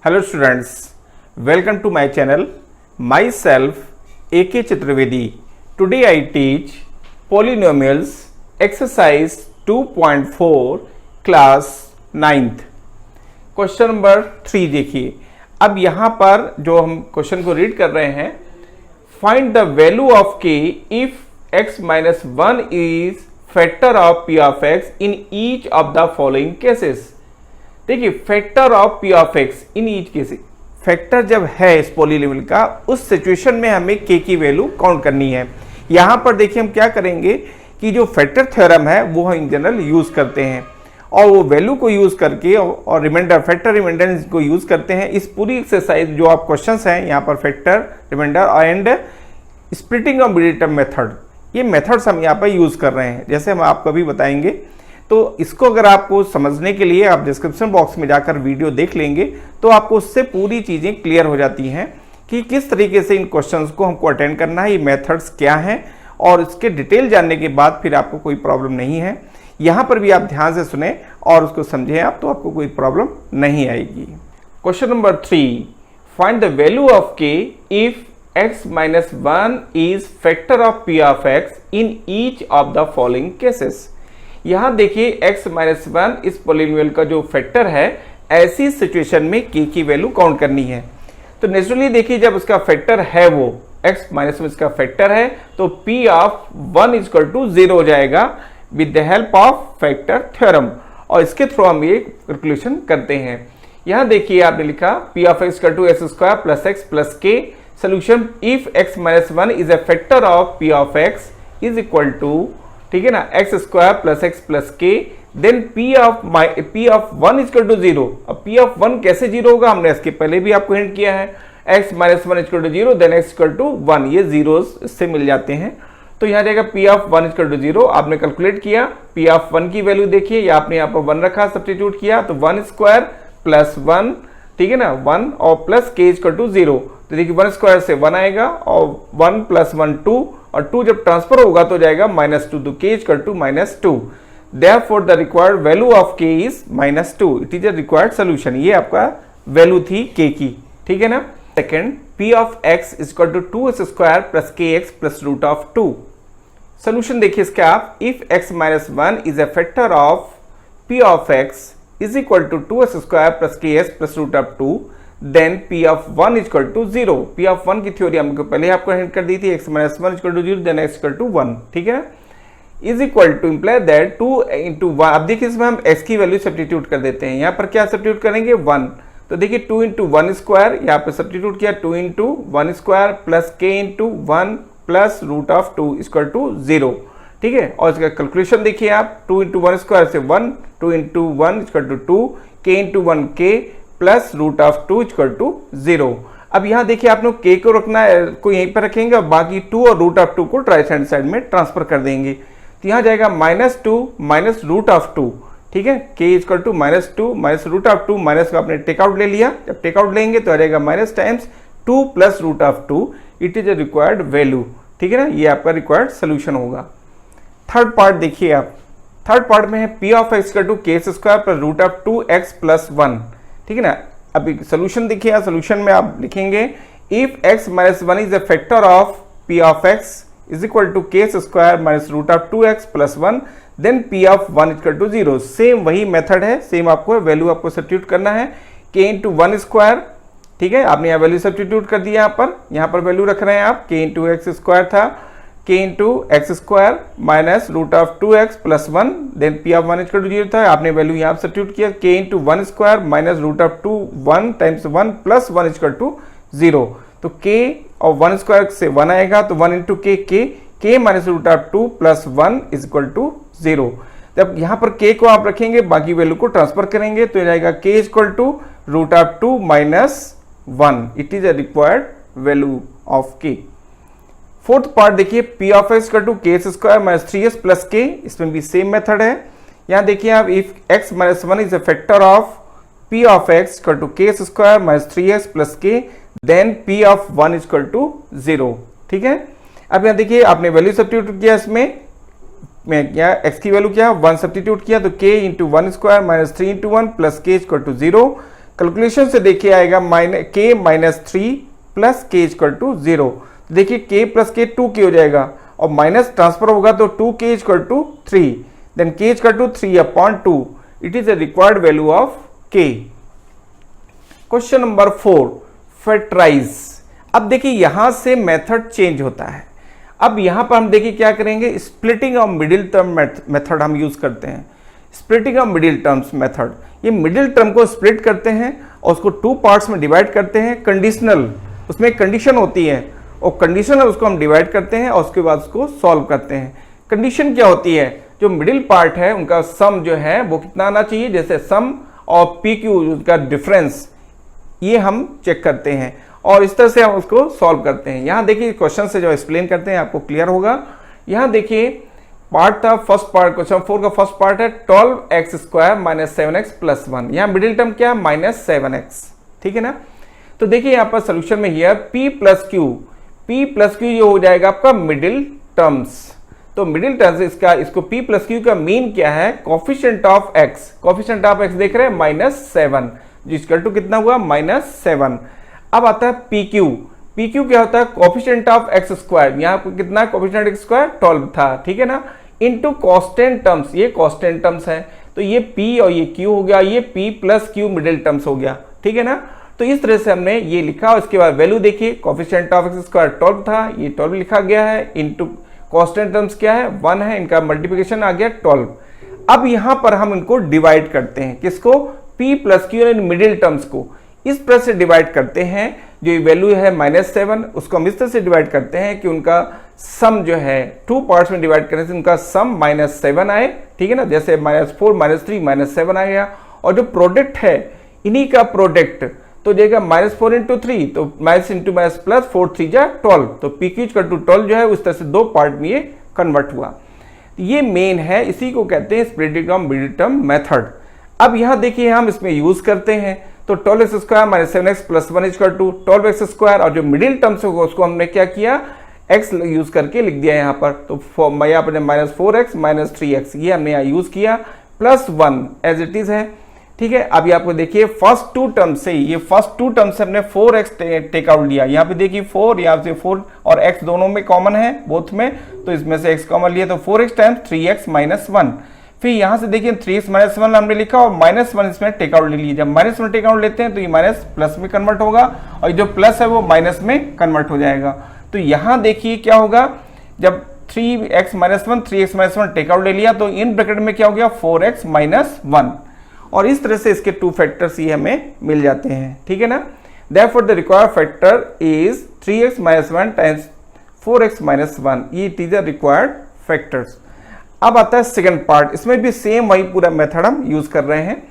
Hello students, welcome to my channel. Myself AK Chaturvedi. Today I teach polynomials exercise 2.4 class 9th. Question number 3 देखिए. अब यहाँ पर जो हम क्वेश्चन को रीड कर रहे हैं, find the value of k if x minus 1 is factor of p of x in each of the following cases. देखिए factor of p of x in each cases, factor जब है इस polynomial का, उस situation में हमें k की value count करनी है. यहां पर देखिए हम क्या करेंगे कि जो फैक्टर थ्योरम है वो हम इन जनरल यूज करते हैं और वो वैल्यू को यूज करके और रिमाइंडर फैक्टर रिमाइंडर को यूज करते हैं. इस पूरी एक्सरसाइज जो आप क्वेश्चंस हैं यहाँ पर factor remainder and splitting of middle term method, ये मेथड्स हम यहाँ पर यूज कर रहे हैं, जैसे हम आपको अभी बताएंगे. तो इसको अगर आपको समझने के लिए आप डिस्क्रिप्शन बॉक्स में जाकर वीडियो देख लेंगे तो आपको उससे पूरी चीज़ें क्लियर हो जाती हैं कि किस तरीके से इन क्वेश्चंस को हमको अटेंड करना है, ये मेथड्स क्या हैं, और इसके डिटेल जानने के बाद फिर आपको कोई प्रॉब्लम नहीं है. यहाँ पर भी आप ध्यान से सुने और उसको समझें आप, तो आपको कोई प्रॉब्लम नहीं आएगी. Question number 3, find the value of k if x minus 1 is factor of p of x in each of the following cases. यहां देखिए x माइनस 1 इस पॉलिनोमियल का जो फैक्टर है, ऐसी सिचुएशन में k की वैल्यू काउंट करनी है. तो नेचुरली देखिए जब उसका फैक्टर है, वो x माइनस 1 इसका फैक्टर है, तो p of 1 is equal to 0 हो जाएगा with the help of factor theorem, और इसके थ्रू हम ये कैलकुलेशन करते हैं. यहां देखिए आपने लिखा p of x equal to x square plus x plus k. Solution if x minus 1 is a factor of p of x is equal to, ठीक है ना, x square plus x plus k, then p of 1 equal to 0. अब p of 1 कैसे 0 होगा, हमने इसके पहले भी आपको हिंट किया है. x minus 1 equal to 0 then x equal to 1, ये जीरोस इससे मिल जाते हैं. तो यहाँ जाएगा p ऑफ 1 इक्वल टू 0. आपने कैलकुलेट किया, p ऑफ 1 की वैल्यू देखिए, या आपने यहाँ पर 1 रखा, सब्स्टिट्यूट किया, तो 1 स्क्वायर प्लस 1, ठीक है ना, 1 और प्लस k इक्वल टू 0. तो देखिए 1 स्क्वायर से 1 आएगा और 1 प्लस 1 2, और 2 जब ट्रांसफर होगा तो जाएगा -2, तो k equal to -2. Therefore the required value of k is -2. It is a required solution. ये आपका वैल्यू थी k की, ठीक है ना. Second, p of x is equal to 2x square plus kx plus root of 2. Solution देखिए इसका आप, if x minus 1 is a factor of p of x is equal to 2x square plus kx plus root of 2, then p of 1 is equal to 0. p of 1 की theory हमको पहले आपको hint कर दी थी, x minus 1 equal to 0 then x equal to 1, ठीक है ना. Is equal to imply that 2 into 1. अब देखिए इसमें हम x की वैल्यू सब्स्टिट्यूट कर देते हैं. यहाँ पर क्या सब्स्टिट्यूट करेंगे, 1. तो देखिए 2 इंटू 1 स्क्वायर, यहाँ पे सब्स्टिट्यूट किया 2 into 1 square plus k into 1 plus root of 2 equal to 0, ठीक है. और इसका कैलकुलेशन देखिए आप, 2 इंटू 1 स्क्वायर से 1, 2 into 1 equal to 2, k into 1 k plus root of 2 equal to 0. अब यहाँ देखिए आप लोग k को रखना है, को यहीं पर रखेंगे और बाकी 2 और रूट ऑफ 2 को राइट हैंड साइड में ट्रांसफर कर देंगे. तो यहाँ जाएगा -2 माइनस रूट ऑफ 2, ठीक है. k equal to -2 minus root of 2, minus को आपने टेकआउट ले लिया. जब टेकआउट लेंगे तो आ जाएगा minus times 2 plus root of 2. It is a required value, ठीक है ना. ये आपका रिक्वायर्ड सोल्यूशन होगा. थर्ड पार्ट देखिए आप, थर्ड पार्ट में है p of x equal to k square plus root of 2x plus 1, ठीक है ना. अभी सोल्यूशन देखिए, सोल्यूशन में आप लिखेंगे if x minus 1 is a factor of p of x is equal to k square minus root of 2x plus 1, then p of 1 equal to 0. Same वही method है, सेम आपको वैल्यू आपको substitute करना है, k into 1 square, ठीक है. आपने यहाँ वैल्यू सब्स्टिट्यूट कर दिया, यहाँ पर वैल्यू रख रहे हैं आप, k इंटू एक्स स्क्वायर था, k into x square minus root of 2x plus 1, then p of 1 equal to 0 था, आपने वैल्यू यहाँ सब्स्टिट्यूट किया, k into 1 square minus root of 2 1 times 1 plus 1 equal to 0. तो k और 1 square से 1 आएगा, तो 1 into k minus root of 2 plus 1 is equal to 0. जब यहाँ पर k को आप रखेंगे, बाकी वैल्यू को ट्रांसफर करेंगे, तो जाएगा k equal to root of 2 minus 1. It is a required value of k. Fourth part देखिए, p of x equal to k square minus 3s plus k. इसमें भी सेम मेथड है. यहाँ देखिए आप, if x minus 1 is a factor of p of x equal to k square minus 3s plus k, then p of 1 equal to 0, ठीक है. अब यहाँ देखिए आपने वैल्यू सब्स्टिट्यूट किया, इसमें में क्या x की वैल्यू क्या 1 सब्स्टिट्यूट किया, तो k into 1 square minus 3 into 1 plus k equal to 0. Calculation से देखिए आएगा k minus 3 plus k equal to 0। देखिए k प्लस के 2k हो जाएगा और माइनस ट्रांसफर होगा तो 2k equal to 3, then k equal to 3/2, it is a required value of k। Question number 4, factorise. अब देखिए यहां से मेथड चेंज होता है। अब यहां पर हम देखिए क्या करेंगे, splitting of middle term method हम यूज करते हैं। Splitting of middle terms method, ये मिडिल टर्म को स्प्लिट करते हैं और उसको 2 पार्ट्स में डिवाइड करते हैं। कंडीशनल, उसमें एक कंडीशन होती है और कंडीशनल उसको हम डिवाइड करते हैं और उसके बाद उसको सॉल्व करते हैं। कंडीशन क्या होती है, जो मिडिल पार्ट है उनका सम जो है वो कितना आना चाहिए, जैसे सम और पी क्यू उसका डिफरेंस, ये हम चेक करते हैं और इस तरह से हम उसको सॉल्व करते हैं। यहाँ देखिए क्वेश्चन से जो एक्सप्लेन करते हैं आपको क्लियर होगा। यहाँ देखिए पार्ट था, फर्स्ट पार्ट क्वेश्चन 4 का फर्स्ट पार्ट है 12x² माइनस 7x प्लस 1। यहाँ मिडिल टर्म क्या है, माइनस 7x, ठीक है ना। तो देखिए यहाँ पर सोल्यूशन में हियर p प्लस क्यू ये हो जाएगा आपका मिडिल टर्म्स। तो मिडिल टर्म्स इसको p प्लस क्यू का मीन क्या है, coefficient of x। Coefficient of x देख रहे हैं -7, जिसका टू कितना हुआ -7। अब आता है पी क्यू क्या होता है, कोफिशिएंट ऑफ x²। यहाँ पर कितना कोफिशिएंट x² 12 था, ठीक है ना, इनटू कांस्टेंट टर्म्स, ये कांस्टेंट टर्म्स है तो ये p और ये q हो गया, ये p plus q middle terms हो गया, ठीक है ना। तो इस तरह से हमने ये लिखा। उसके बाद वैल्यू देखिए, कोफिशिएंट ऑफ x² 12 था, ये 12 लिखा गया है, इनटू कांस्टेंट टर्म्स क्या है 1 है, इनका मल्टीप्लिकेशन आ गया 12। अब यहां पर हम इनको डिवाइड करते हैं, किसको, p plus Q in middle terms को इस तरह से डिवाइड करते हैं। जो वैल्यू है -7 उसको हम इस तरह से डिवाइड करते हैं कि उनका सम जो है 2 पार्ट्स में डिवाइड करने से उनका सम -7 आए, ठीक है ना। जैसे -4 -3 -7 आ गया और जो प्रोडक्ट है इन्हीं का प्रोडक्ट तो देगा -4 × 3 तो माइनस इंटू माइनस प्लस 4 3 जा 12, तो पी क्यू इक्वल टू 12 जो है उस तरह से 2 पार्ट में ये कन्वर्ट हुआ। ये मेन है, इसी को कहते हैं splitting of middle term method. अब यहाँ देखिए हम इसमें यूज करते हैं तो 12x² minus 7x plus 1 equal to 12x² और जो मिडिल टर्म्स होगा उसको हमने क्या किया, x यूज करके लिख दिया यहाँ पर। तो यहाँ पर -4x माइनस 3x ये हमने यहाँ यूज किया, प्लस 1 एज इट इज है, ठीक है। अभी आपको देखिए फर्स्ट 2 टर्म से, ये फर्स्ट 2 टर्म से हमने 4x टेक आउट लिया। यहाँ पे देखिए 4, यहाँ से 4 और x दोनों में कॉमन है बोथ में, तो इसमें से x कॉमन लिया तो 4x टाइम्स 3x माइनस 1। फिर यहाँ से देखिए 3x माइनस 1 हमने लिखा और -1 इसमें टेक आउट ले लिया। जब -1 टेक आउट लेते हैं तो ये माइनस प्लस में कन्वर्ट होगा और जो प्लस है वो माइनस में कन्वर्ट हो जाएगा। तो यहाँ देखिए क्या होगा, जब 3x minus 1 3x minus 1 take out ले लिया तो इन ब्रैकेट में क्या हो गया 4x माइनस 1 और इस तरह से इसके 2 फैक्टर्स ये हमें मिल जाते हैं, ठीक है ना। Therefore the required factor is 3x minus 1 times 4x minus 1, ये it is the required factors. अब आता है सेकंड पार्ट, इसमें भी सेम वही पूरा मेथड हम यूज कर रहे हैं।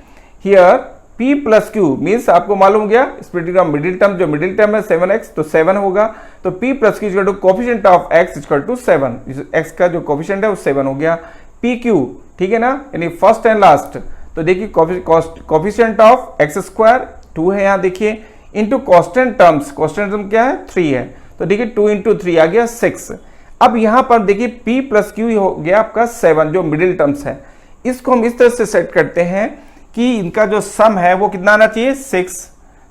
Here p plus q means आपको मालूम हो गया स्प्लिटिंग ऑफ मिडिल टर्म, जो मिडिल टर्म है 7x तो 7 होगा, तो p plus q equal to coefficient of x equal to 7, x का जो कोफिशिएंट है वो 7 हो गया। पी क्यू, ठीक है ना, यानी फर्स्ट एंड लास्ट। तो देखिए कोफिशिएंट ऑफ x² 2 है यहाँ देखिए, into constant terms, constant term क्या है 3 है, तो देखिए 2 × 3 आ गया 6। अब यहाँ पर देखिए p प्लस क्यू हो गया आपका 7 जो मिडिल टर्म्स है, इसको हम इस तरह से सेट करते हैं कि इनका जो सम है वो कितना आना चाहिए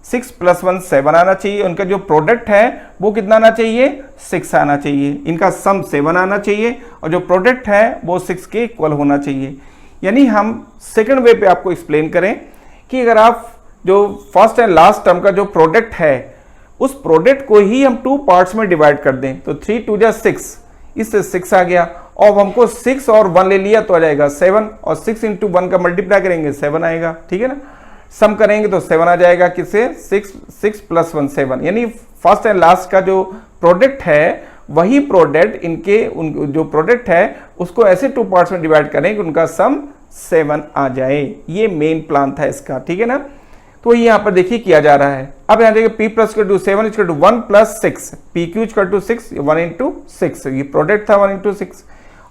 6 प्लस 1 7 आना चाहिए, उनका जो प्रोडक्ट है वो कितना आना चाहिए 6 आना चाहिए, इनका सम 7 आना चाहिए और जो प्रोडक्ट है वो 6 के इक्वल होना चाहिए। यानी हम सेकंड वे पे आपको एक्सप्लेन करें कि अगर आप जो फर्स्ट एंड लास्ट टर्म का जो प्रोडक्ट है उस प्रोडक्ट को ही हम 2 पार्ट्स में डिवाइड कर दें तो 3 2 जा 6, इससे 6 आ गया और हमको 6 और 1 ले लिया तो आ जाएगा 7 और 6 × 1 का मल्टीप्लाई करेंगे 7 आएगा, ठीक है ना। सम करेंगे तो 7 आ जाएगा, किससे 6 प्लस 1 7, यानी फर्स्ट एंड लास्ट का जो प्रोडक्ट है वही प्रोडक्ट इनके जो प्रोडक्ट है उसको ऐसे 2 पार्ट्स में डिवाइड करें कि उनका सम 7 आ जाए। ये मेन प्लान था इसका, ठीक है ना। तो ये यहाँ पर देखिए किया जा रहा है। अब यहाँ देखिए p plus 7 equal to 1 plus 6, p q equal to 6 1 × 6, ये प्रोडक्ट था 1 × 6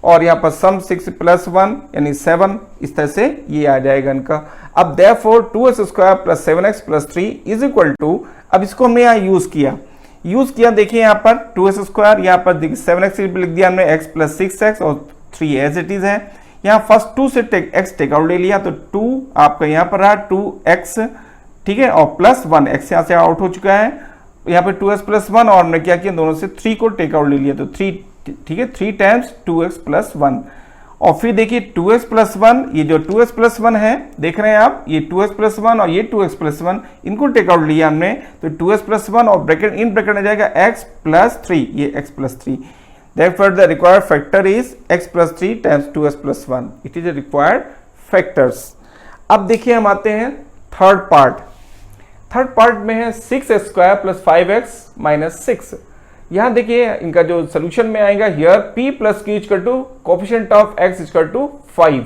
और यहाँ पर सम 6 प्लस 1 यानी 7, इस तरह से ये आ जाएगा इनका। अब therefore 2x² plus 7x plus 3 is equal to, अब इसको हमने यहाँ यूज किया देखिए यहाँ पर 2x², यहाँ पर देखिए 7x लिख दिया हमने, x प्लस 6x और 3 एज इट इज है। यहाँ फर्स्ट 2 से x टेक आउट ले लिया तो 2 आपका यहाँ पर रहा 2x, ठीक है, और प्लस 1 x यहाँ से आउट हो चुका है, यहाँ पे 2x प्लस 1 और हमने क्या किया दोनों से 3 को टेक आउट ले लिया, तो 3, ठीक है, 3 टाइम्स 2x प्लस 1। और फिर देखिए 2x प्लस 1, ये जो 2x प्लस 1 है देख रहे हैं आप, ये 2x प्लस 1 और ये 2x प्लस 1 इनको टेक आउट लिया हमने, तो 2x प्लस 1 और ब्रैकेट इन ब्रैकेट में जाएगा x प्लस 3, ये x plus 3। Therefore the required factor is x plus 3 times 2x plus 1. It is a required factors. अब देखिए हम आते हैं थर्ड पार्ट। थर्ड पार्ट में है 6x square plus 5x minus 6। यहाँ देखिए इनका जो सोल्यूशन में आएगा, here p plus q equal to coefficient of x equal to 5।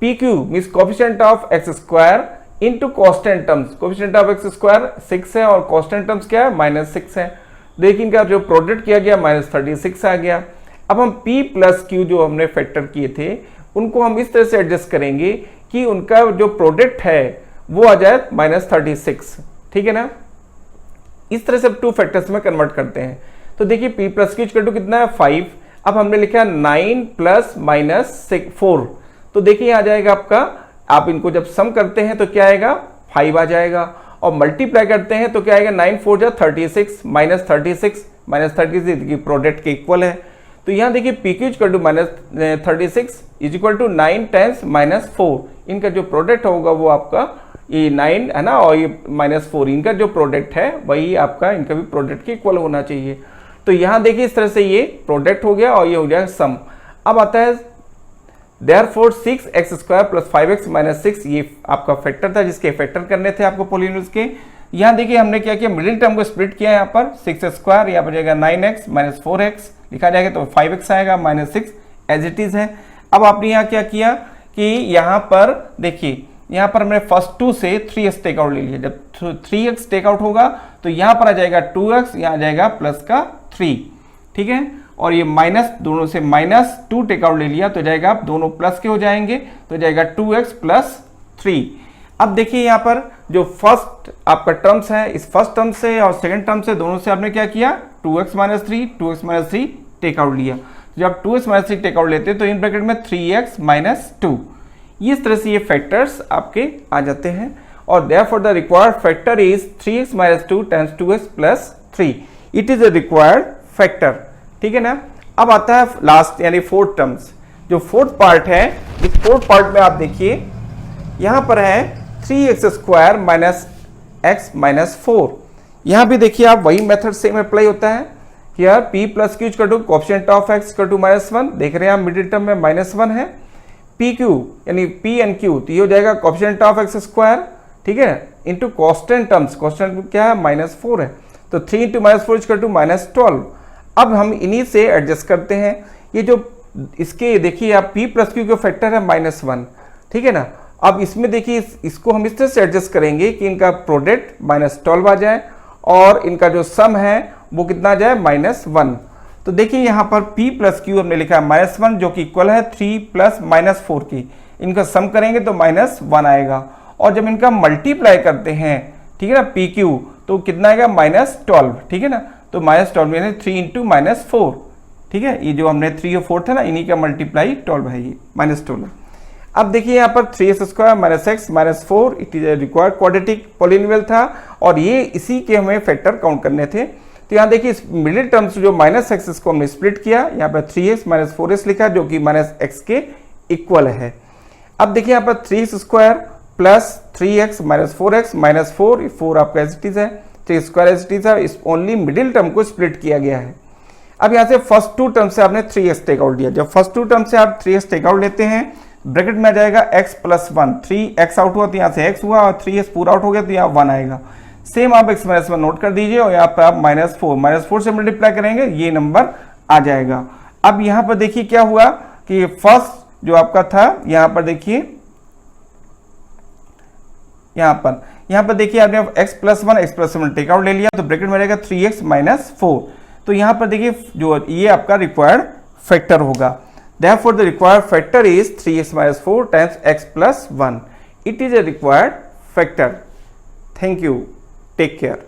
pq means coefficient of x square into constant terms. Coefficient of x square 6 है और कांस्टेंट टर्म्स क्या है, -6 है। देखिए इनका जो प्रोडक्ट किया गया -36 आ गया। अब हम p प्लस q जो हमने फैक्टर किए थे उनको हम इस तरह से एडजस्ट करेंगे कि उनका जो प्रोडक्ट है वो आ जाए -36, ठीक है ना। इस तरह से अब 2 फैक्टर्स में कन्वर्ट करते हैं। तो देखिए p plus q equal to कितना है 5। अब हमने लिखा 9 प्लस -4, तो देखिए आ जाएगा आपका, आप इनको जब सम करते हैं तो क्या आएगा 5 आ जाएगा, और मल्टीप्लाई करते हैं तो क्या आएगा 9 4 जा 36 -36 की प्रोडक्ट के इक्वल है। तो यहाँ देखिए PQ equal to -36 is equal to 9 times -4। इनका जो प्रोडक्ट होगा वो आपका ये 9 है ना, और ये -4 इनका जो प्रोडक्ट है वही आपका इनका भी प्रोडक्ट के इक्वल होना चाहिए। तो यहाँ देखिए इस तरह से ये प्रोडक्ट हो गया और ये हो गया सम। अब आता है Therefore 6x square plus 5x minus 6, ये आपका फैक्टर था जिसके फैक्टर करने थे आपको पॉलिनोमियल्स के। यहाँ देखिए हमने क्या किया, मिडिल टर्म को स्प्लिट किया, यहाँ पर 6 स्क्वायर, यहाँ पर जाएगा 9x माइनस 4x लिखा जाएगा, तो 5x आएगा -6 एज इट इज है। अब आपने यहाँ क्या किया कि यहाँ पर देखिए, यहाँ पर हमने फर्स्ट 2 से 3x टेक आउट ले लिया। जब 3x टेक आउट होगा तो यहाँ पर आ जाएगा 2x, यहाँ आ जाएगा प्लस का 3, ठीक है। और ये माइनस दोनों से -2 टेक आउट ले लिया तो जाएगा, आप दोनों प्लस के हो जाएंगे तो जाएगा 2x प्लस 3। अब देखिए यहाँ पर जो फर्स्ट आपका टर्म्स है, इस फर्स्ट टर्म से और सेकंड टर्म से दोनों से आपने क्या किया 2x माइनस 3 टेक आउट लिया। जब आप 2x माइनस 3 टेक आउट लेते हैं तो इन ब्रैकेट में 3x माइनस 2, इस तरह से ये फैक्टर्स आपके आ जाते हैं। और therefore the required factor is 3x minus 2 times 2x plus 3। It is a required factor, ठीक है ना। अब आता है लास्ट यानी फोर्थ टर्म्स। जो फोर्थ पार्ट है, इस फोर्थ पार्ट में आप देखिए यहां पर है 3x square minus x minus 4। यहां भी देखिए आप वही मेथड सेम अप्लाई होता है। Here p plus q equal to coefficient of x equal to -1, देख रहे हैं आप मिडिल टर्म में -1 है। pq यानी p एंड q, तो ये हो जाएगा कोएफिशिएंट ऑफ x स्क्वायर, ठीक है, इनटू कांस्टेंट टर्म्स। कांस्टेंट क्या है -4 है, तो 3 इंटू -4 इक्वल टू -12। अब हम इन्हीं से एडजस्ट करते हैं। ये जो इसके देखिए आप p प्लस q का फैक्टर है -1, ठीक है ना। अब इसमें देखिए इसको हम इस तरह से एडजस्ट करेंगे कि इनका प्रोडक्ट -12 आ जाए और इनका जो सम है वो कितना आ जाए -1। तो देखिए यहाँ पर p प्लस q हमने लिखा है -1 जो कि इक्वल है 3 प्लस -4 की। इनका सम करेंगे तो -1 आएगा, और जब इनका मल्टीप्लाई करते हैं, ठीक है ना, pq तो कितना आएगा -12, ठीक है ना। तो -12 यानी 3 इंटू -4, ठीक है। ये जो हमने 3 और 4 था ना, इन्हीं का मल्टीप्लाई 12 है, ये -12। अब देखिए यहाँ पर 3x square minus x minus 4, it is a required quadratic polynomial था और ये इसी के हमें फैक्टर काउंट करने थे। तो यहाँ देखिए इस मिडिल टर्म्स जो -x इसको हमने स्प्लिट किया, यहाँ पर 3x माइनस 4x लिखा जो कि -x के इक्वल है। अब देखिए यहाँ पर 3x square plus 3x minus 4x minus 4 आपका एज इट इज है, 3 स्क्वायर एज इट इज है, इस ओनली मिडिल टर्म को स्प्लिट किया गया है। अब यहाँ से फर्स्ट 2 टर्म से आपने 3x टेक आउट लिया। जब फर्स्ट 2 टर्म से आप 3x टेक आउट लेते हैं, ब्रैकेट में आ जाएगा x प्लस 1, 3x आउट हुआ तो यहाँ से x हुआ और 3x पूरा आउट हो गया तो यहाँ 1 आएगा। सेम आप x माइनस 1 नोट कर दीजिए और यहाँ पर आप -4 से मल्टीप्लाई करेंगे, ये नंबर आ जाएगा। अब यहाँ पर देखिए क्या हुआ कि फर्स्ट जो आपका था, यहाँ पर देखिए यहाँ पर देखिए आपने x प्लस 1 टेक आउट ले लिया तो ब्रैकेट में रहेगा 3x माइनस 4। तो यहाँ पर देखिए जो ये आपका रिक्वायर्ड फैक्टर होगा। Therefore, the required factor is 3x minus 4 times x plus 1. It is a required factor. Thank you. Take care.